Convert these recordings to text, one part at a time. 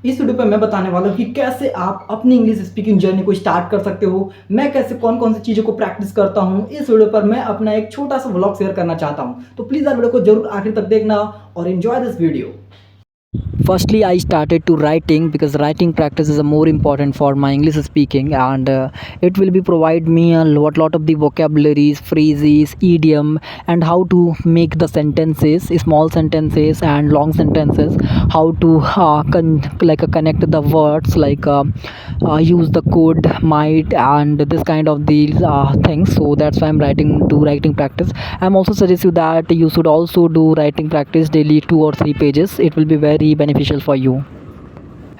इस वीडियो पे मैं बताने वाला हूँ कि कैसे आप अपनी इंग्लिश स्पीकिंग जर्नी को स्टार्ट कर सकते हो। मैं कैसे कौन कौन सी चीज़ों को प्रैक्टिस करता हूँ। इस वीडियो पर मैं अपना एक छोटा सा व्लॉग शेयर करना चाहता हूँ, तो प्लीज़ आप वीडियो को जरूर आखिर तक देखना और enjoy this video. Firstly, I started to writing because writing practice is a more important for my English speaking, and it will be provide me a lot of the vocabularies, phrases, idiom, and how to make the sentences, small sentences and long sentences, how to connect the words use the could, might, and this kind of these things. So that's why I'm writing practice. I'm also suggest you that you should also do writing practice daily 2 or 3 pages. It will be very beneficial for you.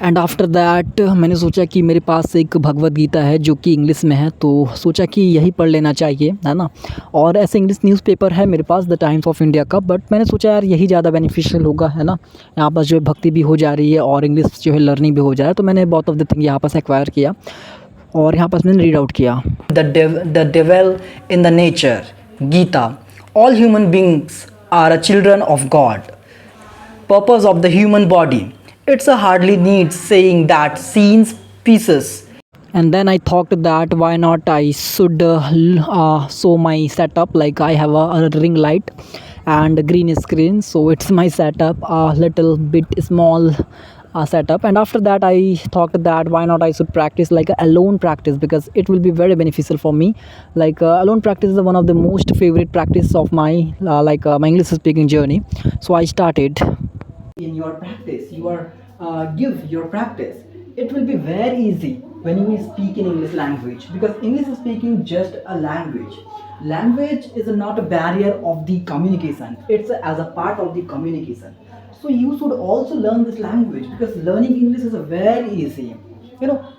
And after that मैंने सोचा कि मेरे पास एक भगवत गीता है जो कि English में है, तो सोचा कि यही पढ़ लेना चाहिए, है ना। और ऐसे इंग्लिश न्यूज़पेपर है मेरे पास द टाइम्स ऑफ इंडिया का, बट मैंने सोचा यार यही ज़्यादा बेनिफिशियल होगा, है ना। यहाँ पास जो है भक्ति भी हो जा रही है और इंग्लिश जो है लर्निंग भी हो जा रहा है, तो मैंने बहुत ऑफ द थिंग यहाँ पास एक्वायर किया और यहाँ पास मैंने रीड आउट किया। The devil in the nature, Gita. All human beings are a children of God. Purpose of the human body. It's a hardly needs saying that scenes pieces. And then I thought that why not I should show my setup, like I have a ring light and a green screen, so it's my setup, a little bit small setup. And after that I thought that why not I should practice like a alone practice, because it will be very beneficial for me. Like alone practice is one of the most favorite practice of my my English speaking journey. So I started in your practice, you are give your practice. It will be very easy when you speak in English language, because English is speaking just a language is not a barrier of the communication, it's as a part of the communication. So you should also learn this language, because learning English is a very easy,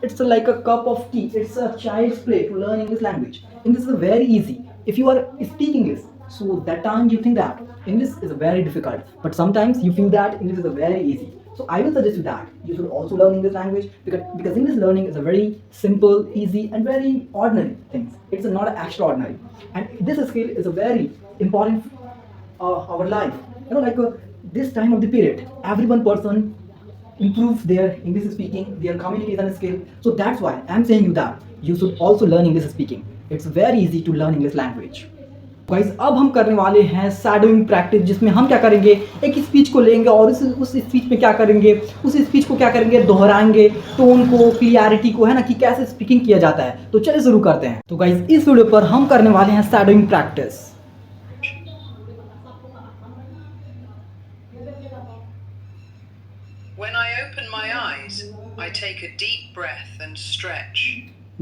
it's like a cup of tea, it's a child's play to learn English language. English is very easy if you are speaking English. So that time you think that English is very difficult, but sometimes you feel that English is very easy. So I will suggest you that you should also learn English language, because English learning is a very simple, easy, and very ordinary things. It's not extraordinary, and this skill is a very important our life. This time of the period, everyone person improve their English speaking, their communication skill. So that's why I'm saying you that you should also learn English speaking. It's very easy to learn English language. Guys, अब हम करने वाले हैं shadowing practice, जिसमें हम क्या करेंगे, एक स्पीच को लेंगे और उस स्पीच में क्या करेंगे, उस स्पीच को क्या करेंगे, दोहराएंगे, टोन को, क्लियरिटी को, है ना, कि कैसे स्पीकिंग किया जाता है। तो चलिए शुरू करते हैं। तो गाइस, इस वीडियो पर हम करने वाले हैं shadowing practice. When I open my eyes, I take a deep breath and stretch.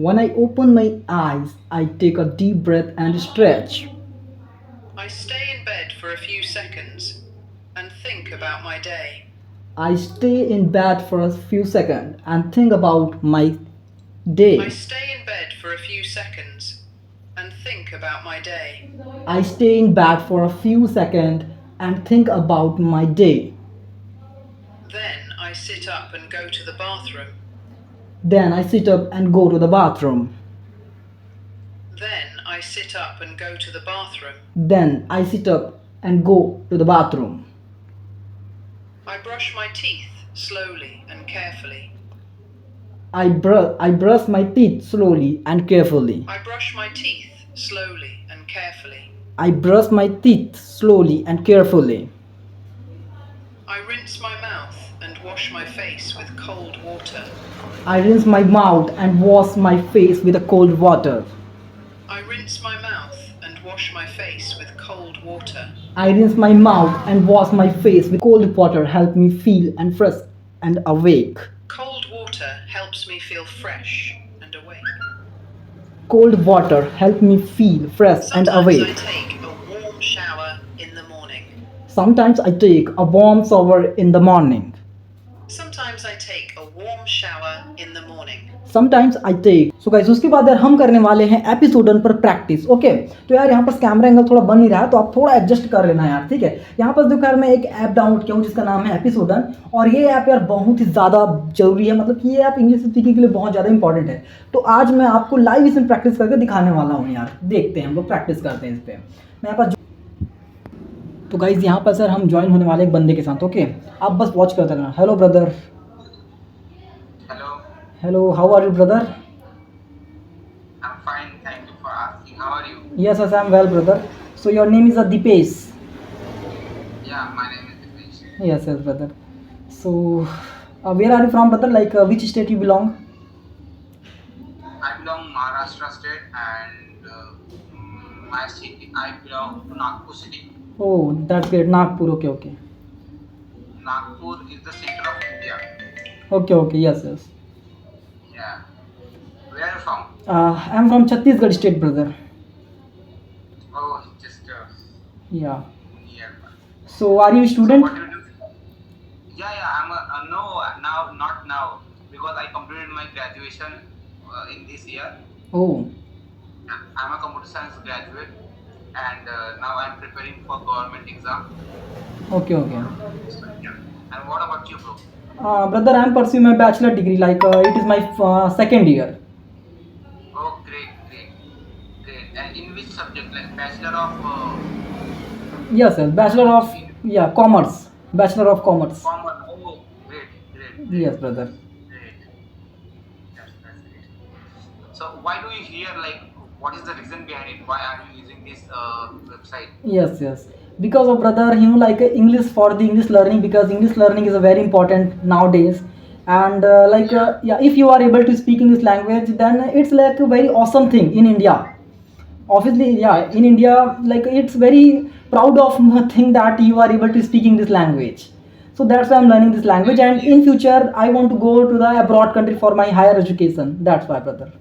When I open my eyes, I take a deep breath and stretch. I stay in bed for a few seconds and think about my day. I stay in bed for a few seconds and think about my day. I stay in bed for a few seconds and think about my day. I stay in bed for a few seconds and think about my day. Then I sit up and go to the bathroom. Then I sit up and go to the bathroom. Then I sit up and go to the bathroom. Then I sit up and go to the bathroom. I brush my teeth slowly and carefully. I brush my teeth slowly and carefully. I brush my teeth slowly and carefully. I brush my teeth slowly and carefully. I rinse my mouth and wash my face with cold water. I rinse my mouth and wash my face with a cold water. I rinse my mouth and wash my face with cold water. I rinse my mouth and wash my face with cold water. Help me feel and fresh and awake. Cold water helps me feel fresh and awake. Cold water help me feel fresh and Sometimes awake. I take a warm shower in the morning. Sometimes I take a warm shower in the morning. Sometimes I take a warm shower in the morning. Sometimes I take. So guys, उसके बाद यार हम करने वाले हैं एपिसोडन पर practice. Okay, तो यार यहाँ पर कैमरा एंगल थोड़ा बन नहीं रहा है, तो आप थोड़ा एडजस्ट कर लेना यार, ठीक है। यहाँ पर देखो यार, मैं एक ऐप डाउनलोड किया हूँ जिसका नाम है एपिसोडन, और ये ऐप यार बहुत ही ज़्यादा जरूरी है, मतलब कि ये ऐप इंग्लिश स्पीकिंग के लिए बहुत ज़्यादा इंपॉर्टेंट है। तो आज मैं आपको लाइव इसमें प्रैक्टिस करके दिखाने वाला हूँ यार। देखते हैं, हम लोग प्रैक्टिस करते हैं इस पर। मैं यहाँ पर तो गाइज यहाँ पर सर हम ज्वाइन होने वाले एक बंदे के साथ। ओके, आप बस वॉच करते रहना। Hello brother. Hello, how are you, brother? I'm fine, thank you for asking. How are you? Yes, yes, I'm well, brother. So your name is Dipesh. Yeah, my name is Dipesh. Yes, yes, brother. So, where are you from, brother? Like, which state you belong? I belong Maharashtra state and my city, I belong to Nagpur city. Oh, that's great. Nagpur. Okay, okay. Nagpur is the center of India. Okay, okay. Yes, yes. Yeah. Where are you from? I'm from Chhattisgarh state, brother. Oh, just Yeah. nearby. So, are you a So what student? do you do? Yeah, yeah. I'm a no now, not now, because I completed my graduation in this year. Oh, I'm a computer science graduate, and now I'm preparing for government exam. okay, okay. So, yeah. And what about you, bro? Brother, I'm pursuing my bachelor degree. Like, it is my second year. Oh, great, great, great. And in which subject? Like Bachelor of Yes, yes. Bachelor of, in yeah, commerce. Bachelor of commerce. Commerce. Oh, great, great, great, Yes, brother. great. That's great. So, why do you hear like? What is the reason behind it? Why are you using this website? Yes, yes. Because of brother, like English for the English learning, because English learning is a very important nowadays. And Yeah, yeah, if you are able to speak English language, then it's like a very awesome thing in India. Obviously, yeah, great. in India, like it's very proud of thing that you are able to speak English language. So that's why I'm learning this language. And Yes, in future, I want to go to the abroad country for my higher education. That's why, brother.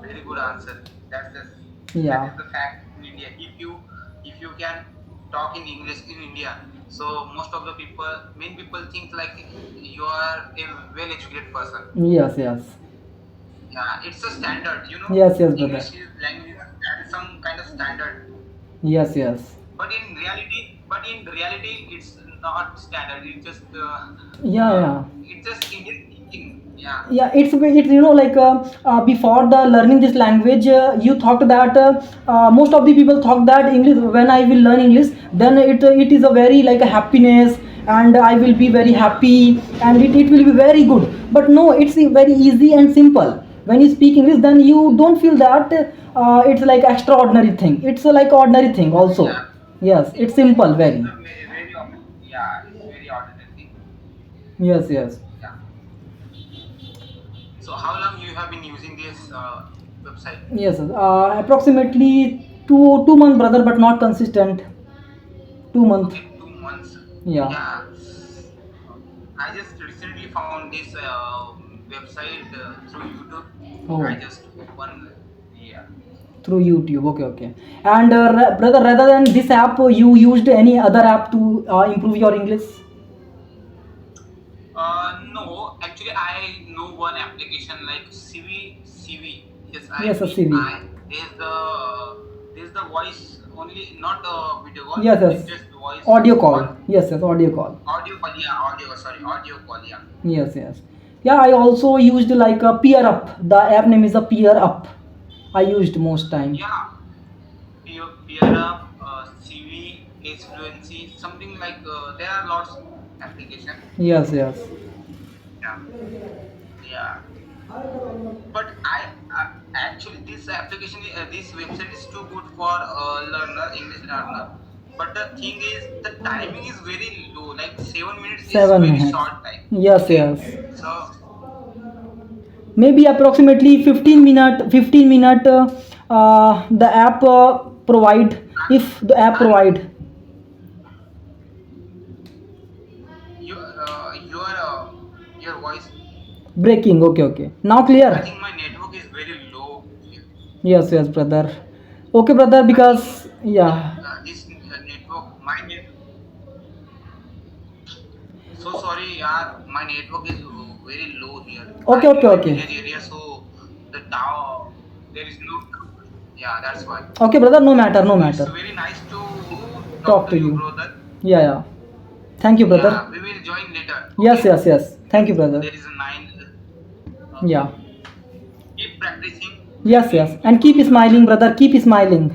very good answer. That Yeah. is the fact in India. If you can talk in English in India, so most of the people, many people think like you are a well-educated person. Yes, yes. Yeah, it's a standard. Yes, yes, brother. English is language that is some kind of standard. Yes, yes. But in reality, it's not standard. Yeah, yeah. It's just Indian thinking. Yeah, Yeah, it's like before the learning this language, you thought that most of the people thought that English, when I will learn English, then it is a very like a happiness, and I will be very yeah, happy, and it will be very good. But no, it's very easy and simple. When you speak English, then you don't feel that it's like extraordinary thing. It's like ordinary thing also. yeah. Yes, it's simple It's very. a very yeah. It's very ordinary thing. Yes, yes. Yeah. So how long you have been using this website? Yes, approximately 2 months, brother, but not consistent. 2 months. Okay, 2 months. Yeah, Yeah. I just recently found this website through YouTube. I oh, just opened. Yeah. through YouTube. Okay, okay. And brother, rather than this app, you used any other app to improve your English? No, actually, I know one application like CV. Yes, I Yes, a V CV. I. There's the voice only, not video call. Yes, It's yes. just voice Audio call, call. Yes, yes. Audio call. audio call. Yeah, audio. Sorry, audio call. Yeah, Yes, yes. Yeah, I also used like a Peer Up. The app name is a Peer Up. I used most time. yeah. Peer up, CV, Ace Fluency, something like. There are lots of application. Yes, yes. Yeah, yeah. But actually this application, this website is too good for English learner. But the thing is, the timing is very low. Like 7 minutes is 7 very minutes. short time. Yes, Okay, yes. so Maybe approximately 15 minute the app provide, if the app and provide. your voice. Breaking. Okay, okay, now I clear. think my network is very low here. Yes, yes, brother. Okay, brother, I think because yeah. this network, my net. So sorry, yaar, my network is very low here. Okay, I'm in okay, my okay. village area, so the tower, there is no. Yeah, that's why. Okay, brother, no matter, no It's matter. very nice to talk Talk to to you, you. brother. Yeah, yeah. Thank you, brother. Yeah, we will join later. Yes, Okay. yes, yes. Thank you, brother. There is a nine. Okay. Yeah. Keep practicing. We Yes, will yes. And go keep to the smiling, future. brother. Keep smiling.